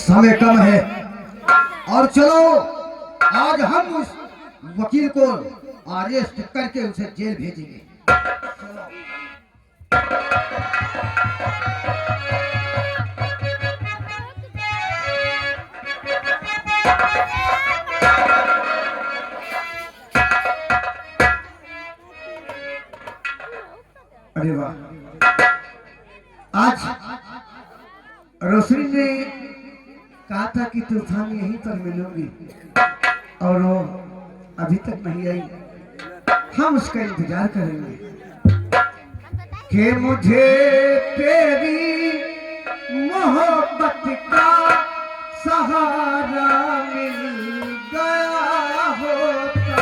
समय कम है और चलो आज हम उस वकील को अरेस्ट करके उसे जेल भेजेंगे। अरे वाह, आज रोशनी ने कहा था कि तूफान यहीं पर मिलूंगी और वो अभी तक नहीं आई। हम उसका इंतजार करेंगे कि मुझे तेरी मोहब्बत का सहारा मिल गया होता।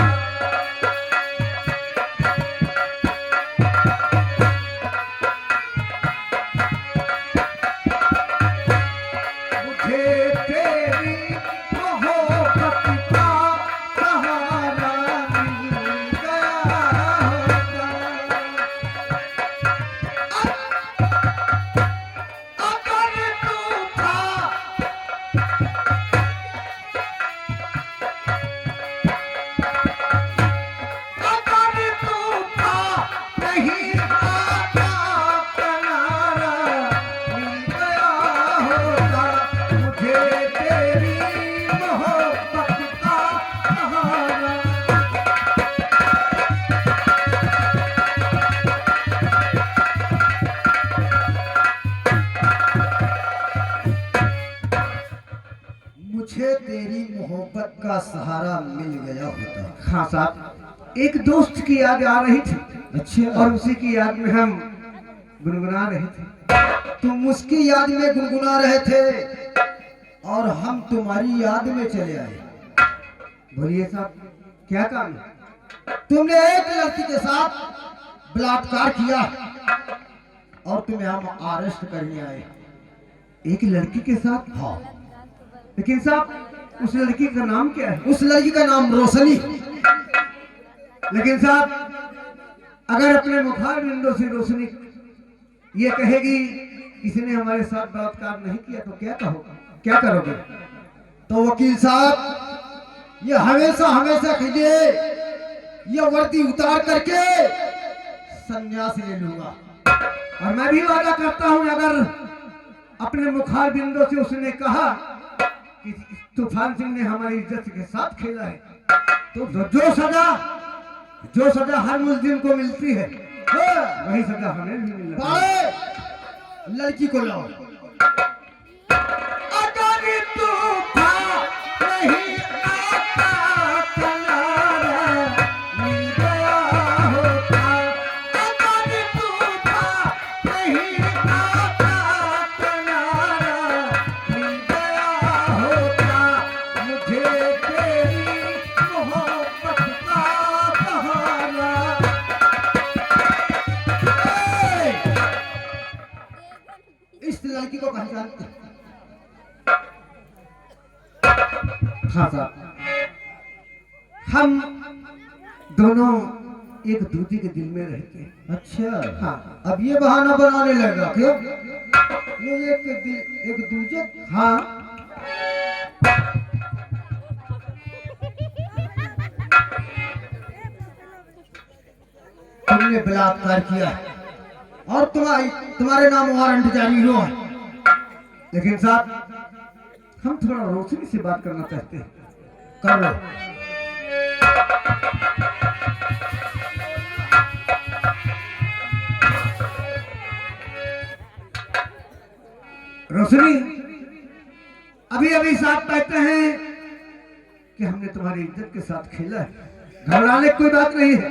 मुझे तेरी मोहब्बत का सहारा मिल गया होता। हाँ साहब, एक दोस्त की याद आ रही थी। अच्छा, और उसी की याद में हम गुनगुना रहे थे। तुम उसकी याद में गुनगुना रहे थे और हम तुम्हारी याद में चले आए। बोलिए साहब, क्या काम है? तुमने एक लड़की के साथ बलात्कार किया और तुम्हें हम अरेस्ट करने आए। एक लड़की के साथ? हाँ। लेकिन साहब, उस लड़की का नाम क्या है? उस लड़की का नाम रोशनी। लेकिन साहब, अगर अपने मुखार बिंदु से रोशनी ये कहेगी इसने हमारे साथ बलात्कार नहीं किया तो क्या कहोगे, क्या करोगे? तो वकील साहब, ये हमेशा हमेशा के लिए ये वर्दी उतार करके संन्यास ले लूंगा। और मैं भी वादा करता हूं, अगर अपने मुखार बिंदु से उसने कहा कि तूफान सिंह ने हमारी इज्जत के साथ खेला है तो जो सजा हर मुस्लिम को मिलती है वही सजा हमें भी मिलती है। लड़की को लाओ। लड़की को पहचानते? हाँ साहब, हम दोनों एक दूसरे के दिल में रहते हैं। अच्छा, हाँ। अब ये बहाना बनाने लगा क्यों? ये एक दूसरे। हाँ, तुमने बलात्कार किया और तुम्हारे नाम वारंट जारी हुआ। लेकिन साहब, हम थोड़ा रोशनी से बात करना चाहते हैं। कर लो। रोशनी, अभी अभी साहब कहते हैं कि हमने तुम्हारी इज्जत के साथ खेला है। घबराने की कोई बात नहीं है।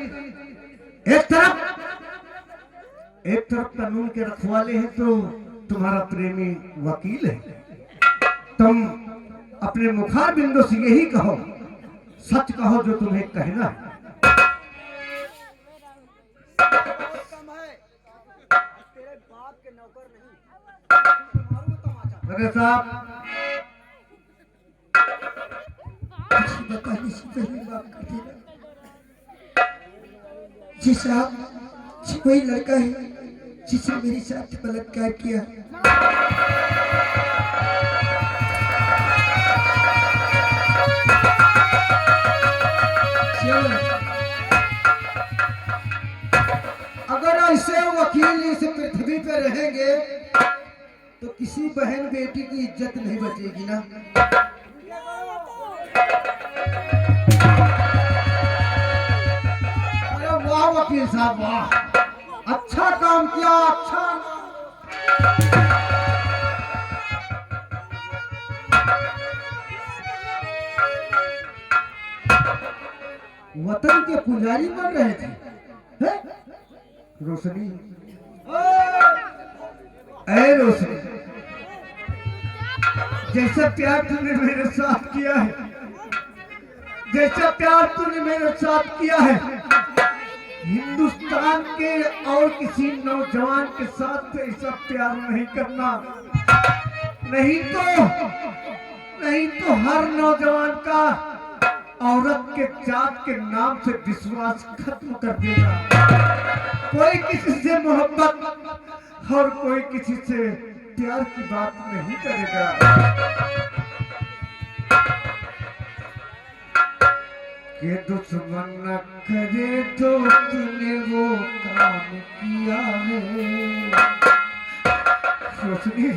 एक तरफ कानून के रखवाले हैं तो तुम्हारा प्रेमी वकील है। तुम अपने मुखार बिंदु से यही कहो, सच कहो जो तुम्हें कहना है। अरे साहब, बताने से पहले बात कर देना। जी साहब, वही लड़का है जिसने मेरे साथ बलात्कार किया। ऐसे वकील इस पृथ्वी पे रहेंगे तो किसी बहन बेटी की इज्जत नहीं बचेगी ना। अरे वाह वकील साहब वाह, अच्छा काम किया, अच्छा। वतन के पुजारी बन रहे थे है? रोशनी, ऐ रोशनी, जैसा प्यार तूने मेरे साथ किया है, जैसा प्यार तूने मेरे साथ किया है, हिंदुस्तान के और किसी नौजवान के साथ ऐसा प्यार नहीं करना, नहीं तो हर नौजवान का औरत के जात के नाम से विश्वास खत्म कर देगा। कोई किसी से मोहब्बत और कोई किसी से प्यार की बात नहीं करेगा। कि दुश्मन न करे तो तूने वो काम किया है। सोचनी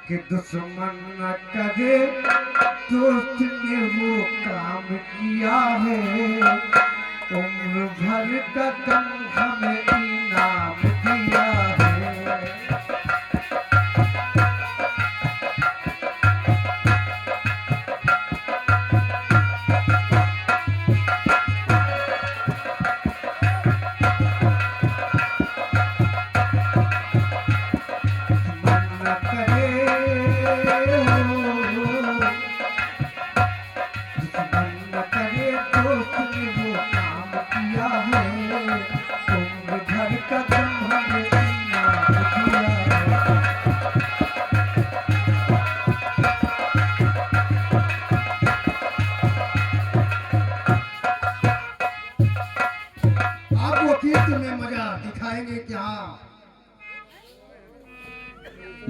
कि दुश्मन न करे दोस्त ने वो काम किया है, उम्र भर का गम हमें इनाम दिया है।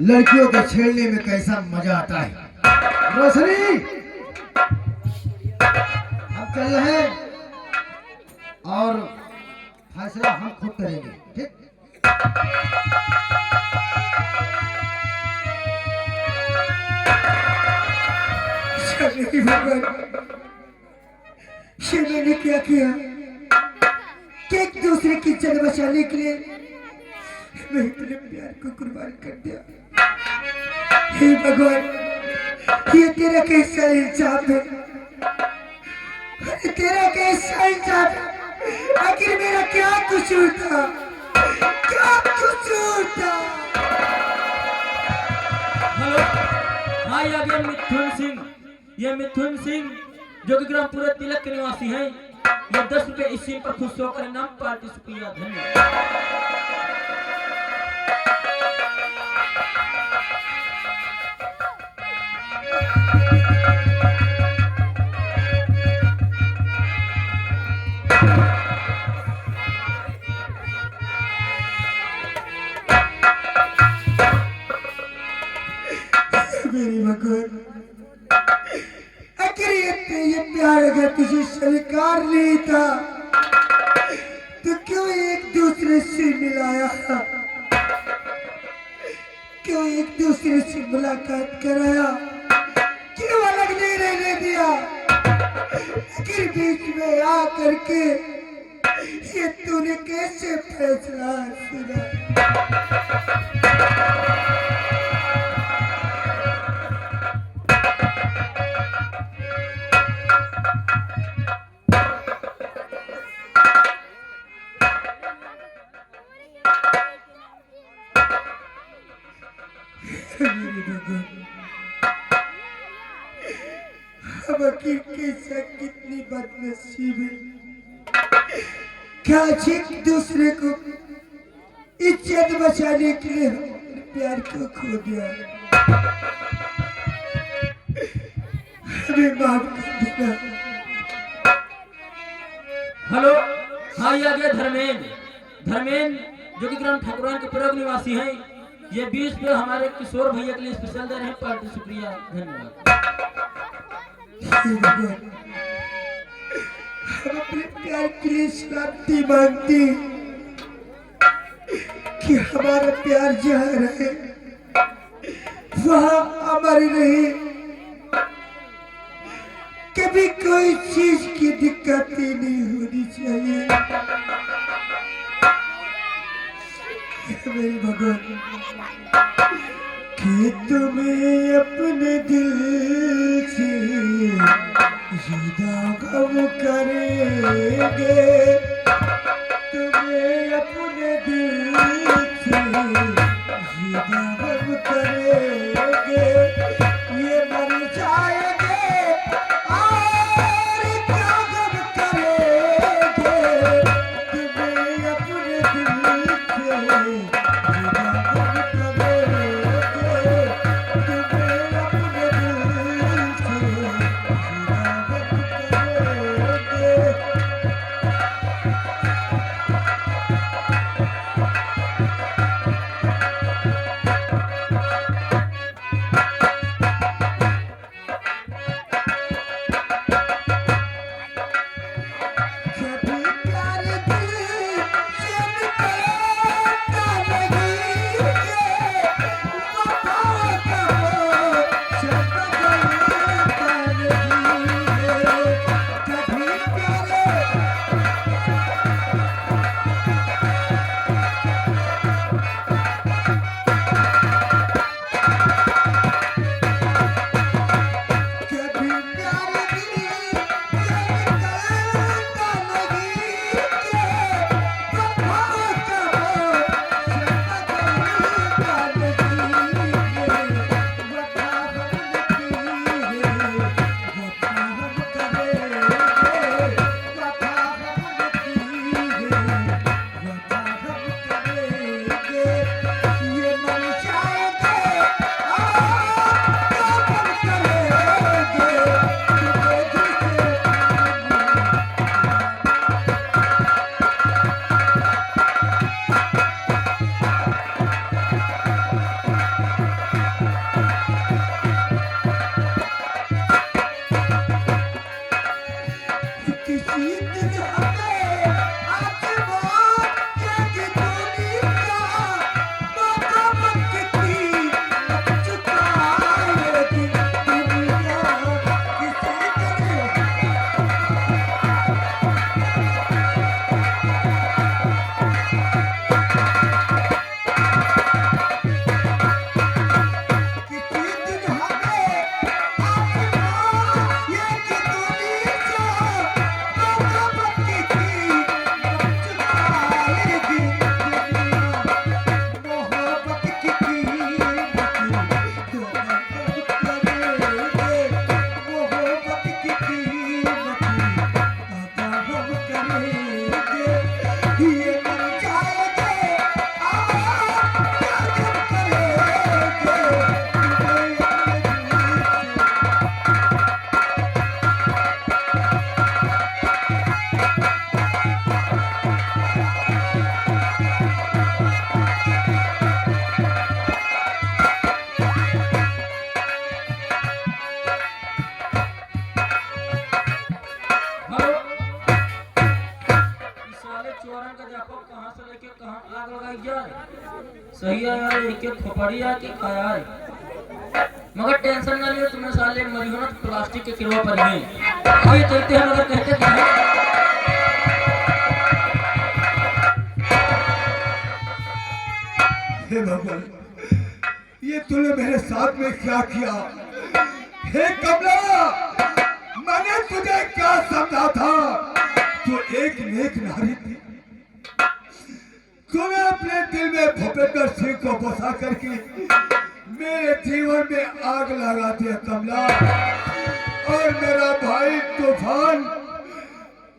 लड़कियों को छेड़ने में कैसा मजा आता है। रोशनी, हम चल रहे हैं और फैसला हम खुद करेंगे, ठीक? मैंने क्या किया कि एक दूसरे की जान बचाने के लिए मैं इतने प्यार को कुर्बान कर दिया। हे भगवान, ये तेरा कैसा इंसाफ है, तेरा कैसा इंसाफ है। आखिर मेरा क्या कसूर था, क्या कसूर था? हेलो, हाँ ये आगे मिथुन सिंह, ये मिथुन सिंह जो कि ग्राम पूरे तिलक के निवासी हैं। ये 10 रुपए इस सिम पर खुश होकर नाम पार्टी शुक्रिया, धन्यवाद। मेरी भगवान, आखिर ये प्यार अगर किसी स्वीकार नहीं था तो क्यों एक दूसरे से मिलाया, क्यों एक दूसरे से मुलाकात कराया, क्यों अलग नहीं रहने दिया? आखिर बीच में आ करके ये तूने कैसे फैसला सुना? वकील के साथ कितनी बदनसीब है, क्या एक दूसरे को इज्जत बचाने के लिए अपने प्यार को खो दिया। हमें माफ कर देना। हेलो, हाँ ये आगे धर्मेंद्र जो कि ग्राम ठाकुरान के पूर्व निवासी हैं। ये 20 रुपए हमारे किशोर भैया के लिए स्पेशल दे रहे हैं, पार्टी शुक्रिया, धन्यवाद। हम अपने प्यार के लिए शांति मांगती, कि हमारा प्यार जहाँ रहे वहाँ अमर रहे, कभी कोई चीज की दिक्कत ही नहीं होनी चाहिए। मेरे भगवान कि तुम्हें अपने दिल से जुदा गम करेंगे, तुम्हें अपने दिल से जुदा गम करेंगे, ये मर जाएंगे और क्या गम करेंगे, तुम्हें अपने दिल से जुदा गम करेंगे, तुम्हें अपने दिल से जुदा गम करेंगे। सही है यार, एक एक खोपड़िया की खाया है, मगर टेंशन ना लियो, तुम्हें साले मरी हो ना तो प्लास्टिक के किलो पर नहीं अभी चलते हैं, मगर कहते क्या है? हे भगवान, ये तूने मेरे साथ में क्या किया? हे कमला, मैंने तुझे क्या समझा था? तू एक नेक नारी थी, तूने अपने दिल में भूपेंद्र सिंह को बसा करके मेरे जीवन में आग लगा दिया कमला। और मेरा भाई तूफान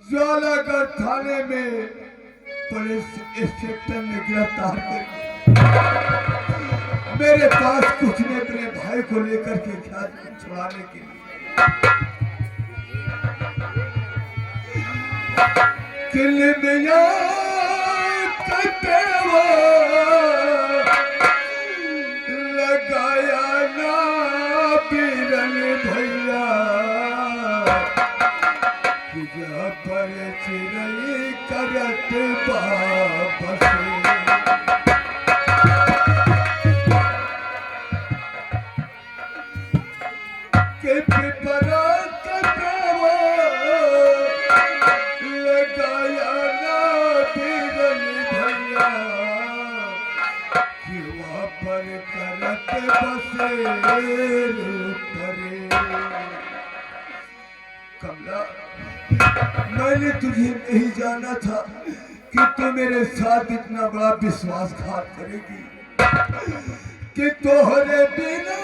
ज्वालागढ़ थाने में पुलिस इंस्पेक्टर ने गिरफ्तार कर मेरे पास कुछ ने मेरे भाई को लेकर के गया छुड़ाने के लिए। दिल में लगाया ना पीरन भैया, पर चिरई करत वापस के बसेर करे। कमला, मैंने तुझे नहीं जाना था कि तू मेरे साथ इतना बड़ा विश्वासघात करेगी कि तोहरे बिना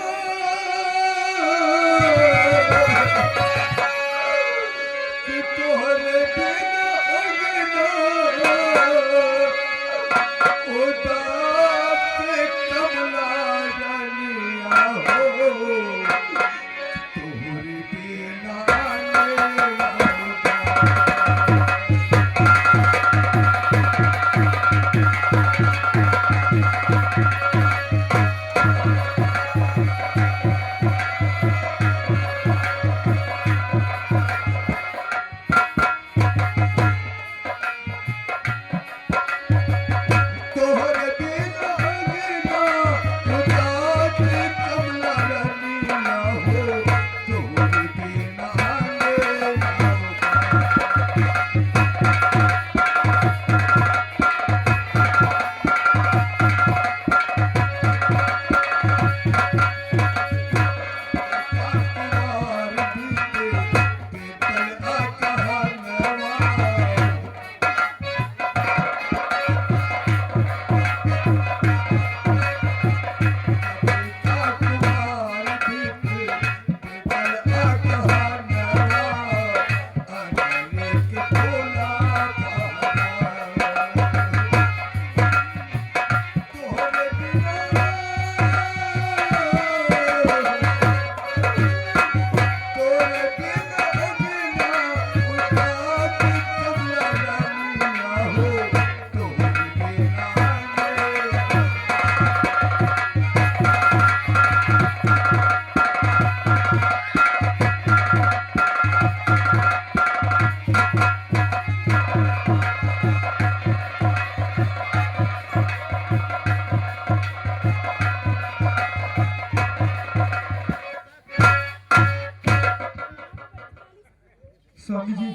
स्वामी जी,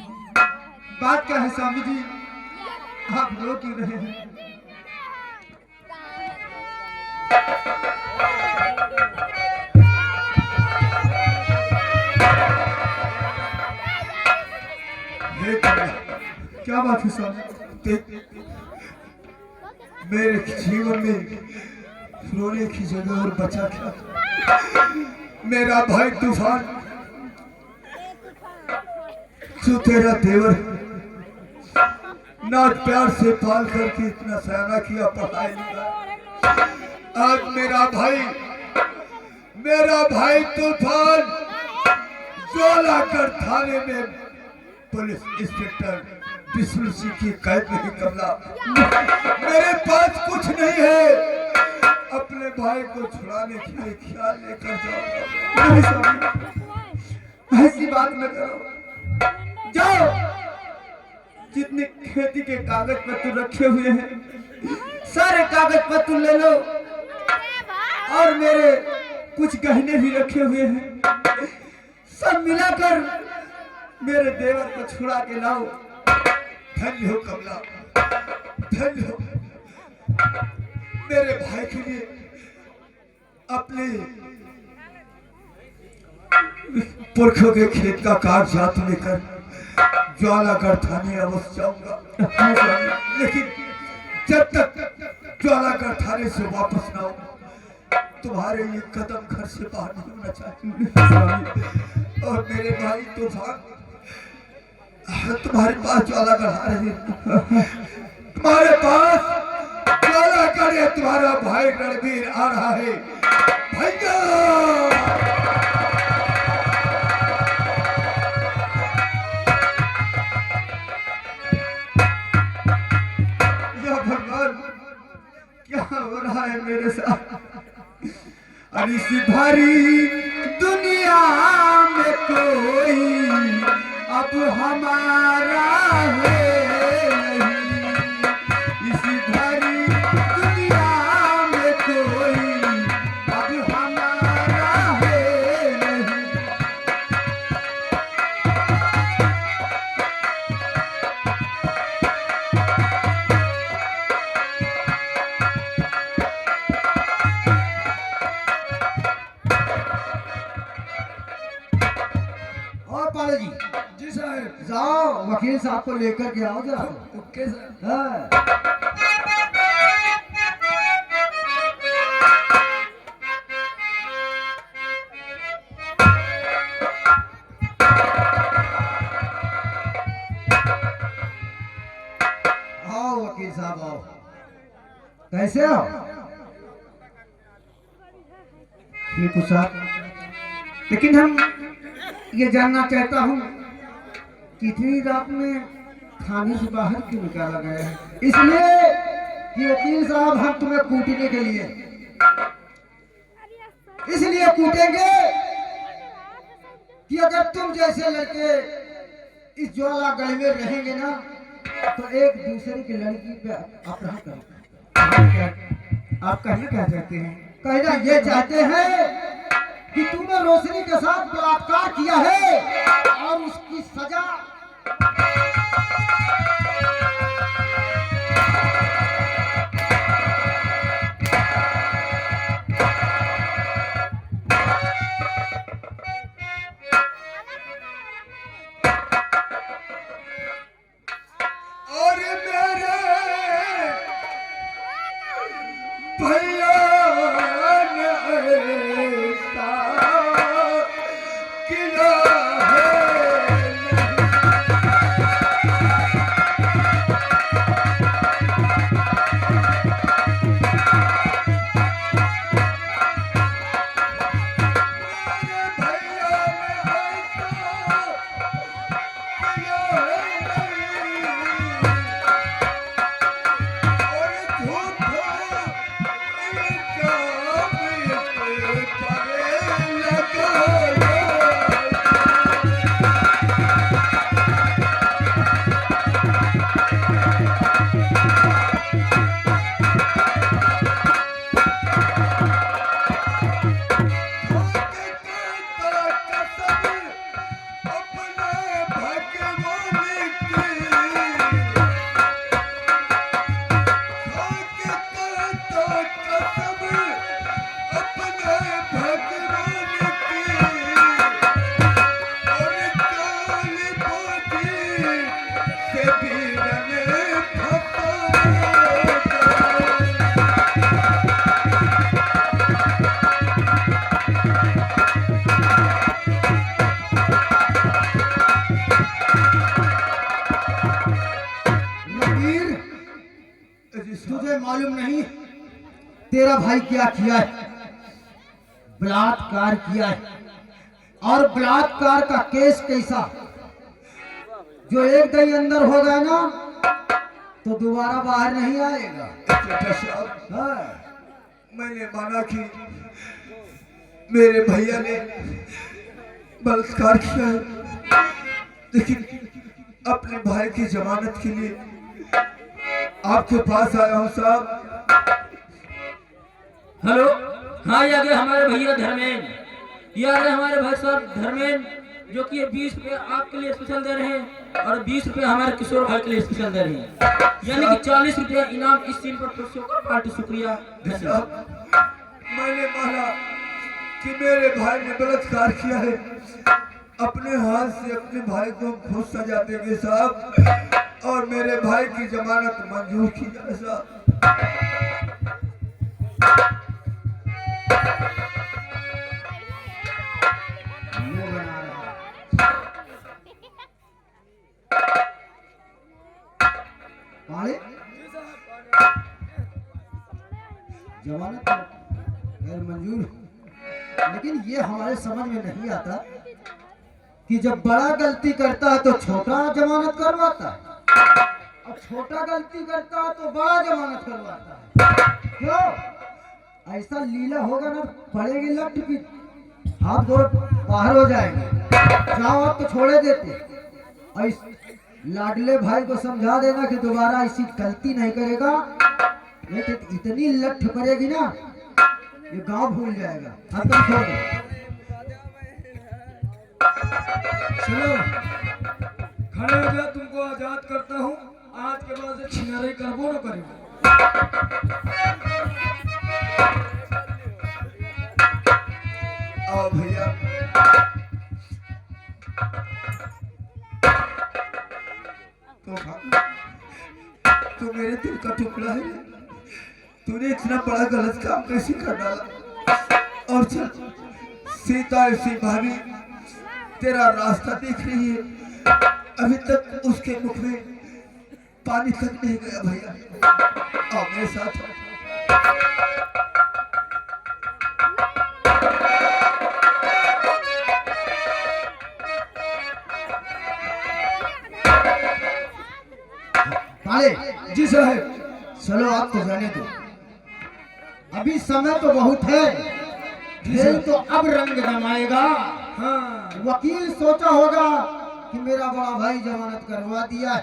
बात क्या है स्वामी जी? आप रो क्यों रहे हैं? क्या बात है स्वामी? मेरे जीवन में रोने की जगह और बचा क्या? मेरा भाई तूफान जो तेरा देवर नाच प्यार से पाल करके इतना सयाना किया, पढ़ाई लिखा, आज मेरा भाई तूफान ज्वालागढ़ थाने में पुलिस इंस्पेक्टर विष्णु सिंह की कैद में। कमला, मेरे पास कुछ नहीं है, अपने भाई को छुड़ाने के लिए ख्याल लेकर जाओ। नहीं स्वामी, ऐसी बात न करो। जाओ, जितने खेती के कागज पत्र रखे हुए हैं सारे कागज पत्र ले लो, और मेरे कुछ गहने भी रखे हुए हैं, सब मिलाकर मेरे देवर को छुड़ा के लाओ। धन्य हो कमला, धन्य हो। मेरे भाई के लिए अपने पुरखों के खेत का कागजात लेकर ज्वालागढ़ थाने अवश्य जाऊंगा, लेकिन जब तक ज्वालागढ़ थाने से वापस ना हो तुम्हारे ये कदम घर से बाहर नहीं होना चाहिए। और मेरे भाई तूफान तुम्हारे पास ज्वालागढ़ आ रहे हैं, तुम्हारे पास ज्वालागढ़ है, तुम्हारा भाई रणवीर आ रहा है। भैया क्या हो रहा है मेरे साथ? अरे इस भारी दुनिया में कोई अब हमारा है नहीं, इस भारी दुनिया में कोई अब हमारा है नहीं। जाओ वकील साहब को लेकर के आओ जरा। Okay sir. हाँ। आओ वकील साहब आओ। कैसे हो? ठीक हो साहब, लेकिन हम ये जानना चाहता हूँ कि इतनी रात में थाने से बाहर क्यों निकाला गया है? इसलिए कि वकील साहब हम तुम्हें कूटने के लिए, इसलिए कूटेंगे कि अगर तुम जैसे लड़के इस ज्वाला गढ़ में रहेंगे ना तो एक दूसरे की लड़की पे अपहरण करेंगे। आप कहना क्या चाहते हैं? कहना ये चाहते हैं कि तूने रोशनी के साथ बलात्कार किया है और उसकी सजा और मेरे भैया ने ऐसा किया है। मेरे भैया ने ऐसा किया तुझे मालूम नहीं तेरा भाई क्या किया है? बलात्कार किया है, और बलात्कार का केस कैसा, जो एक दिन अंदर हो गया ना तो दोबारा बाहर नहीं आएगा। साहब, हाँ। मैंने माना कि मेरे भैया ने बलात्कार किया है, लेकिन अपने भाई की जमानत के लिए आपके पास आया हूँ साहब। हेलो, हाँ ये आ गए हमारे भैया धर्मेंद्र। ये आ गए हमारे भाई साहब धर्मेंद्र, जो कि 20 रुपये आपके लिए स्पेशल दे रहे हैं और 20 रुपये हमारे किशोर भाई के लिए स्पेशल दे रहे हैं, यानी कि 40 रुपये इनाम इस सीन पर खुश होकर पार्टी। शुक्रिया, धन्यवाद। मैंने माना कि मेरे भाई ने बलात्कार किया है, अपने हाथ से अपने भाई को खुद सजा देंगे साहब, और मेरे भाई की जमानत मंजूर की जाए साहब। जमानत गैर मंजूर, लेकिन ये हमारे समझ में नहीं आता कि जब बड़ा गलती करता है तो छोटा जमानत करवाता है, और छोटा गलती करता है तो बड़ा जमानत करवाता है। क्यों? ऐसा लीला होगा ना पड़ेगी लट की हाथ गोड़ बाहर हो जाएंगे। जाओ आप तो छोड़े देते, और इस लाडले भाई को समझा देना कि दोबारा ऐसी गलती नहीं करेगा, नहीं तो इतनी लठ पड़ेगी ना ये गांव भूल जाएगा। हाथ तो छोड़ दो। चलो खड़े हो जा, तुमको आजाद करता हूँ। आज के बाद से छिनारे करबो न करेगा। आओ भैया। का टुकड़ा है। तूने इतना बड़ा गलत काम कैसे कर डाला। और चल सीता ऐसी भाभी तेरा रास्ता देख रही है, अभी तक उसके मुख में पानी तक नहीं गया भैया। आओ मेरे साथ। पाले जी साहब। चलो आप तो जाने दो, अभी समय तो बहुत है, खेल तो अब रंग जमाएगा। हाँ वकील सोचा होगा कि मेरा बड़ा भाई जमानत करवा दिया है,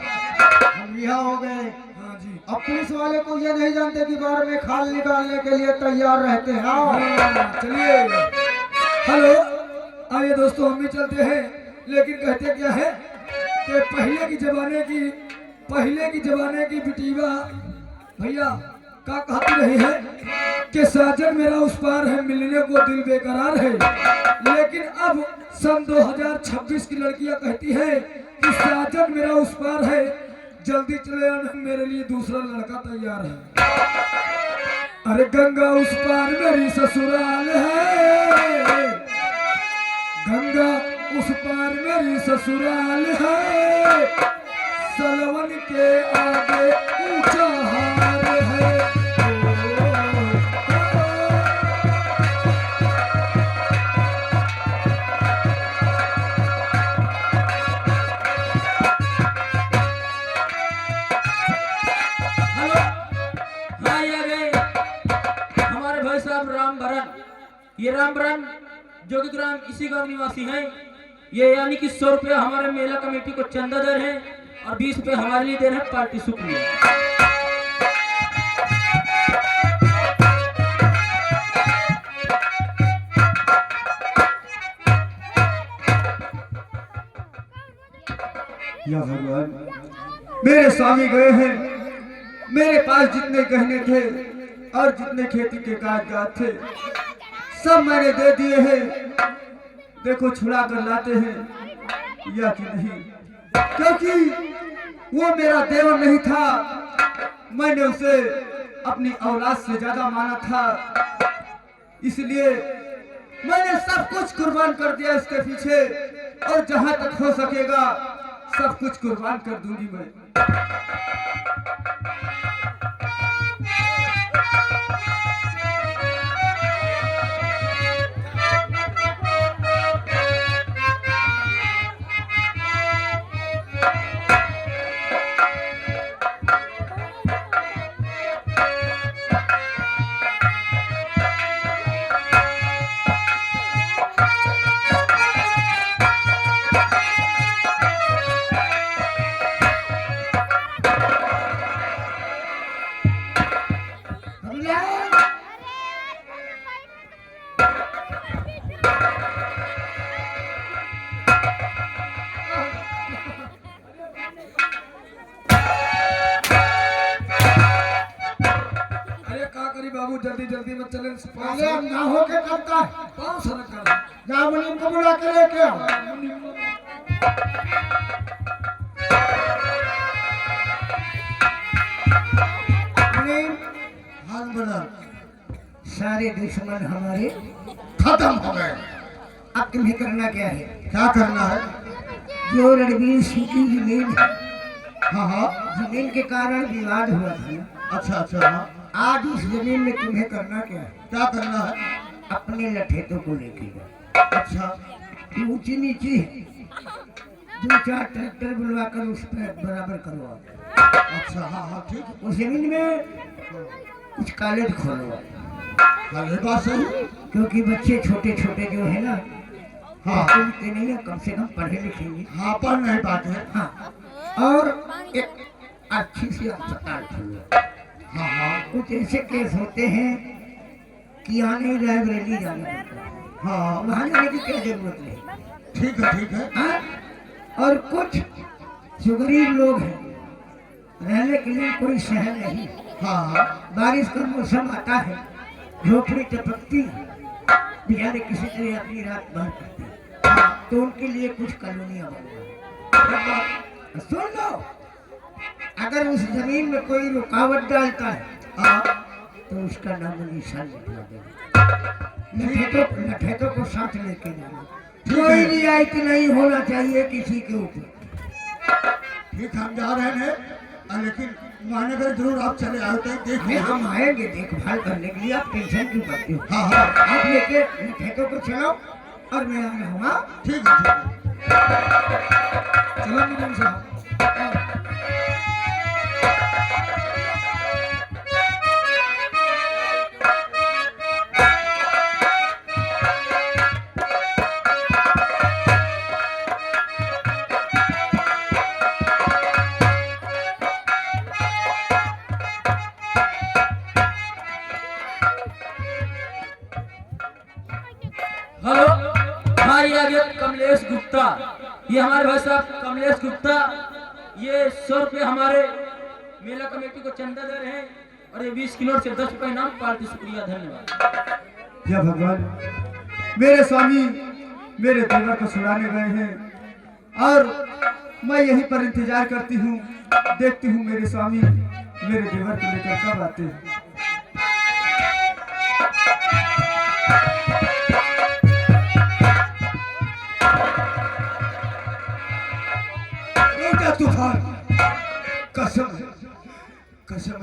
हम रिहा हो गए। हाँ जी। अब पुलिस वाले को ये नहीं जानते कि बार में खाल निकालने के लिए तैयार रहते हैं। आओ। चलिए। हेलो आइए दोस्तों, हम भी चलते हैं। लेकिन कहते क्या है कि पहले की जमाने की बिटीवा भैया का कहती रही है कि साजन मेरा उस पार है, मिलने को दिल बेकरार है। लेकिन अब सन 2026 की लड़कियां कहती है कि साजन मेरा उस पार है, जल्दी चले आना, मेरे लिए दूसरा लड़का तैयार है। अरे गंगा उस पार मेरी ससुराल है, गंगा उस पार मेरी ससुराल है, सलवन के आगे ऊंचा हार है। हेलो, हाँ ये आ गए हमारे भाई साहब रामभरन। ये रामभरन जो कि ग्राम इसी गांव निवासी हैं। ये यानी कि 100 रुपया हमारे मेला कमेटी को चंदा दे रहे हैं और 20 रुपये हमारे लिए दे रहे हैं पार्टी। शुक्रिया। या भगवान, मेरे स्वामी गए हैं, मेरे पास जितने गहने थे और जितने खेती के कागजात थे सब मैंने दे दिए हैं। देखो छुड़ा कर लाते हैं या कि नहीं, क्योंकि वो मेरा देवर नहीं था, मैंने उसे अपनी औलाद से ज्यादा माना था, इसलिए मैंने सब कुछ कुर्बान कर दिया इसके पीछे, और जहां तक हो सकेगा सब कुछ कुर्बान कर दूंगी मैं। बाबू जल्दी जल्दी में चले। पहले हम ना हो के करता है, पाँव सड़क कर जा मुनीम को बुला के लेके आओ। मुनीम, हाथ बढ़ा। सारे दुश्मन हमारे खत्म हो गए। अब तुम्हें करना क्या है? क्या करना है? जो रणवीर सिंह की जमीन है, हाँ हाँ। जमीन के कारण विवाद हुआ था ना, अच्छा अच्छा। हाँ। आज उस जमीन में तुम्हें करना क्या है? क्या करना है? अपने लठेतों को लेके जाओ। अच्छा। ऊंची नीची 2-4 ट्रैक्टर बुलवा कर उस पर बराबर करवाओ। अच्छा हाँ हाँ ठीक है। उस जमीन में कुछ कॉलेज खोलवाओ। हाँ ये बात सही। क्योंकि बच्चे छोटे छोटे जो है ना, हाँ उनके नहीं है, कम से कम पढ़े लिखेंगे। हाँ पढ़ नहीं पाते। हाँ, और एक अच्छी सी अस्पताल खोलो। हाँ हाँ। कुछ ऐसे केस होते हैं कि यहाँ नहीं लाइब्रेरी जाना पड़ता है, हाँ वहाँ जाने की क्या जरूरत नहीं। ठीक है ठीक है। हाँ? और कुछ जो गरीब लोग हैं, रहने के लिए कोई शहर नहीं, हाँ हाँ। बारिश का मौसम आता है, झोपड़ी टपकती, बेचारे किसी तरह अपनी रात भर करते हैं, तो उनके लिए कुछ कॉलोनियाँ बनवा। सुन लो, अगर उस जमीन में कोई रुकावट डालता है तो उसका नाम निशान लिखवा देना, नठेतों को साथ लेके जाना, कोई रियायत नहीं होना चाहिए किसी के ऊपर। ठीक, हम जा रहे हैं, लेकिन महानगर जरूर आप चले आए तो देखिए। हम आएंगे देखभाल करने के लिए, आप टेंशन क्यों करते हो? हाँ हाँ आप लेके नठेतों को चलो और मैं आ रहा हूँ। हाँ ठीक है, चलो निगम साहब। हेलो, हाँ ये आ गया कमलेश गुप्ता। ये हमारे भाई साहब कमलेश गुप्ता, ये 100 रुपये हमारे मेला कमेटी को चंदा दे रहे हैं और ये 20 किलो से 10 रुपये नाम पार्टी। शुक्रिया, धन्यवाद। या भगवान, मेरे स्वामी मेरे देवर को छुड़ाने गए हैं और मैं यहीं पर इंतजार करती हूँ, देखती हूँ मेरे स्वामी मेरे देवर को लेकर कब आते हैं। तूफान, कसम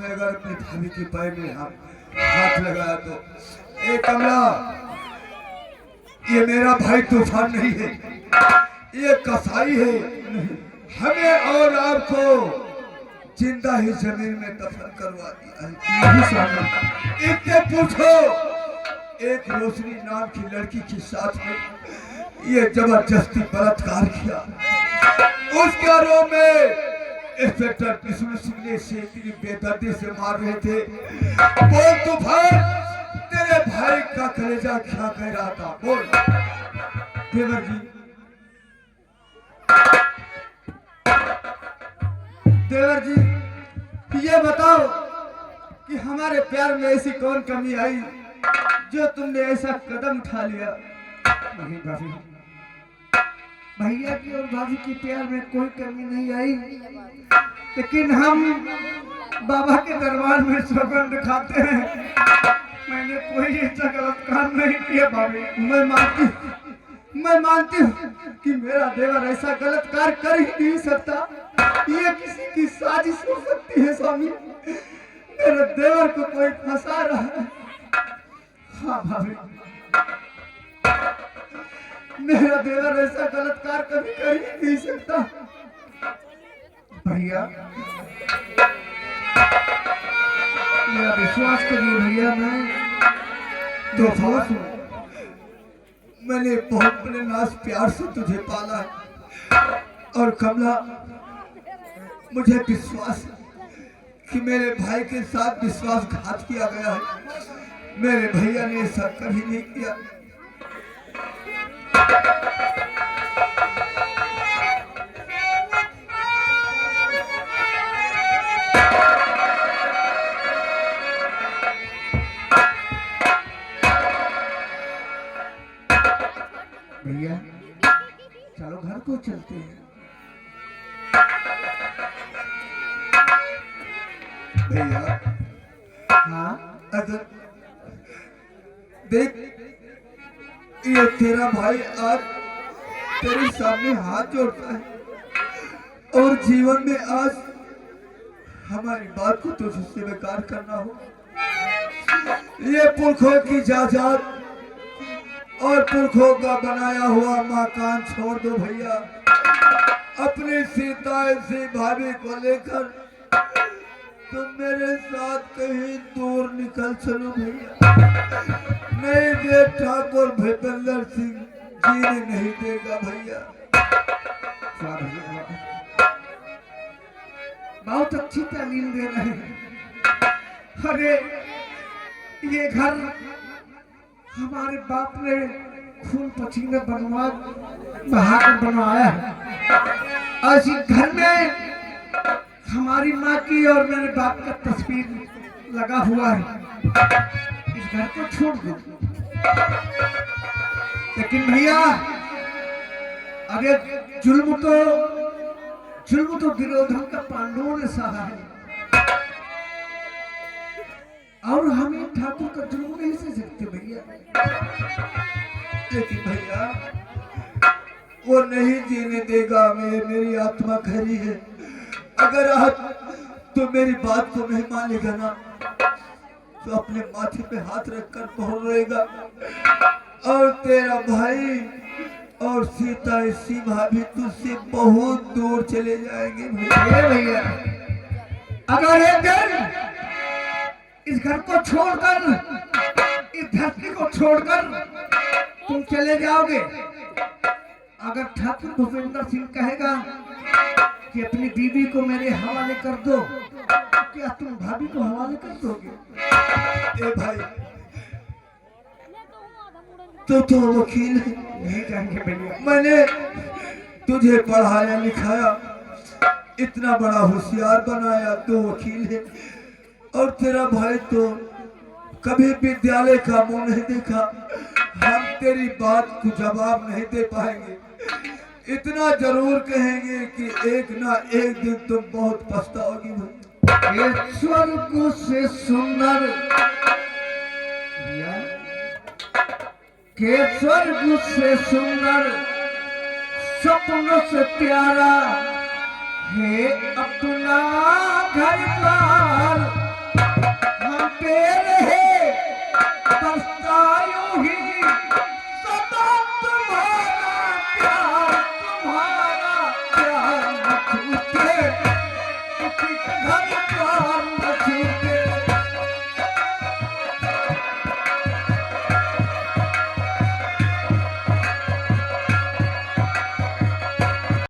है अगर अपनी भाभी के पैर में हाथ लगाया तो। एक कमला, ये मेरा भाई तूफान नहीं है, ये कसाई है। हमें और आपको जिंदा ही जमीन में दफन करवा दिया है। नहीं स्वामी, इतने पूछो, एक रोशनी नाम की लड़की के साथ में ये जबरदस्ती बलात्कार किया। उस घरों में इंस्पेक्टर किशोर सिंह ने इतनी बेदर्दी से मार रहे थे। बोल तूफान, तेरे भाई का कलेजा क्या कह रहा था? बोल। देवर जी, देवर जी ये बताओ कि हमारे प्यार में ऐसी कौन कमी आई जो तुमने ऐसा कदम उठा लिया? नहीं भाभी, भैया की और भाभी के प्यार में कोई कमी नहीं आई, लेकिन हम बाबा के दरबार में सौगंध खाते हैं, मैंने कोई ऐसा गलत काम नहीं किया भाभी। मैं मानती हूँ कि मेरा देवर ऐसा गलत कार्य कर ही नहीं सकता, ये किसी की साजिश हो सकती है स्वामी। मेरे देवर को कोई फंसा रहा है। हाँ भाभी, मेरा देवर ऐसा गलत कार्य कभी कर ही नहीं सकता। भैया मेरा विश्वास करिए भैया, मैं तूफान, मैंने बहुत बड़े नाज प्यार से तुझे पाला है और कमला, मुझे विश्वास है कि मेरे भाई के साथ विश्वासघात किया गया है। मेरे भैया ने ऐसा कभी नहीं किया। भैया चलो घर को चलते हैं। भैया, हाँ अगर देख, ये तेरा भाई आज तेरे सामने हाथ जोड़ता है और जीवन में आज हमारी बात को तुझे स्वीकार करना हो। ये पुरखों की जायदाद और पुरखों का बनाया हुआ मकान छोड़ दो भैया। अपनी सीता से भाभी को लेकर तुम मेरे साथ कहीं दूर निकल चलो भैया। नहीं दे ठाकुर भूपेंद्र सिंह जीने नहीं देगा भैया। बहुत अच्छी तालीम दे रहे हैं। अरे ये घर हमारे बाप ने खून पसीने बहा कर बनवाया है और इस घर में हमारी माँ की और मेरे बाप का तस्वीर लगा हुआ है। इस घर को छोड़ दो। लेकिन भैया अरे जुल्म तो जुल्म तो दुर्योधन का पांडवों ने सहा है, और हमें ठाकुर का जुल्म नहीं सह सकते भैया। लेकिन भैया वो नहीं जीने देगा, मेरी आत्मा खरी है। अगर आज तो मेरी बात को नहीं मानेगा ना, तो अपने माथे पे हाथ रखकर पहुंच रहेगा, और तेरा भाई और सीता इसी भाभी तुझसे बहुत दूर चले जाएंगे भैया। अगर एक दिन इस घर को छोड़कर, इस धरती को छोड़कर तुम चले जाओगे, अगर ठाकुर भूपेंद्र सिंह कहेगा कि अपनी बीवी को मेरे हवाले कर दो, क्या तुम भाभी को हवाले कर दोगे? ए भाई, तो वकील है, नहीं जाएंगे भैया। मैंने तुझे पढ़ाया लिखाया, इतना बड़ा होशियार बनाया, तो वकील है। और तेरा भाई तो कभी विद्यालय का मुंह नहीं देखा। हम तेरी बात को जवाब नहीं दे पाएंगे, इतना जरूर कहेंगे कि एक ना एक दिन तुम बहुत पछताओगी। ये स्वर्ग से सुंदर, के स्वर्ग से सुंदर, सपनों से प्यारा है अपना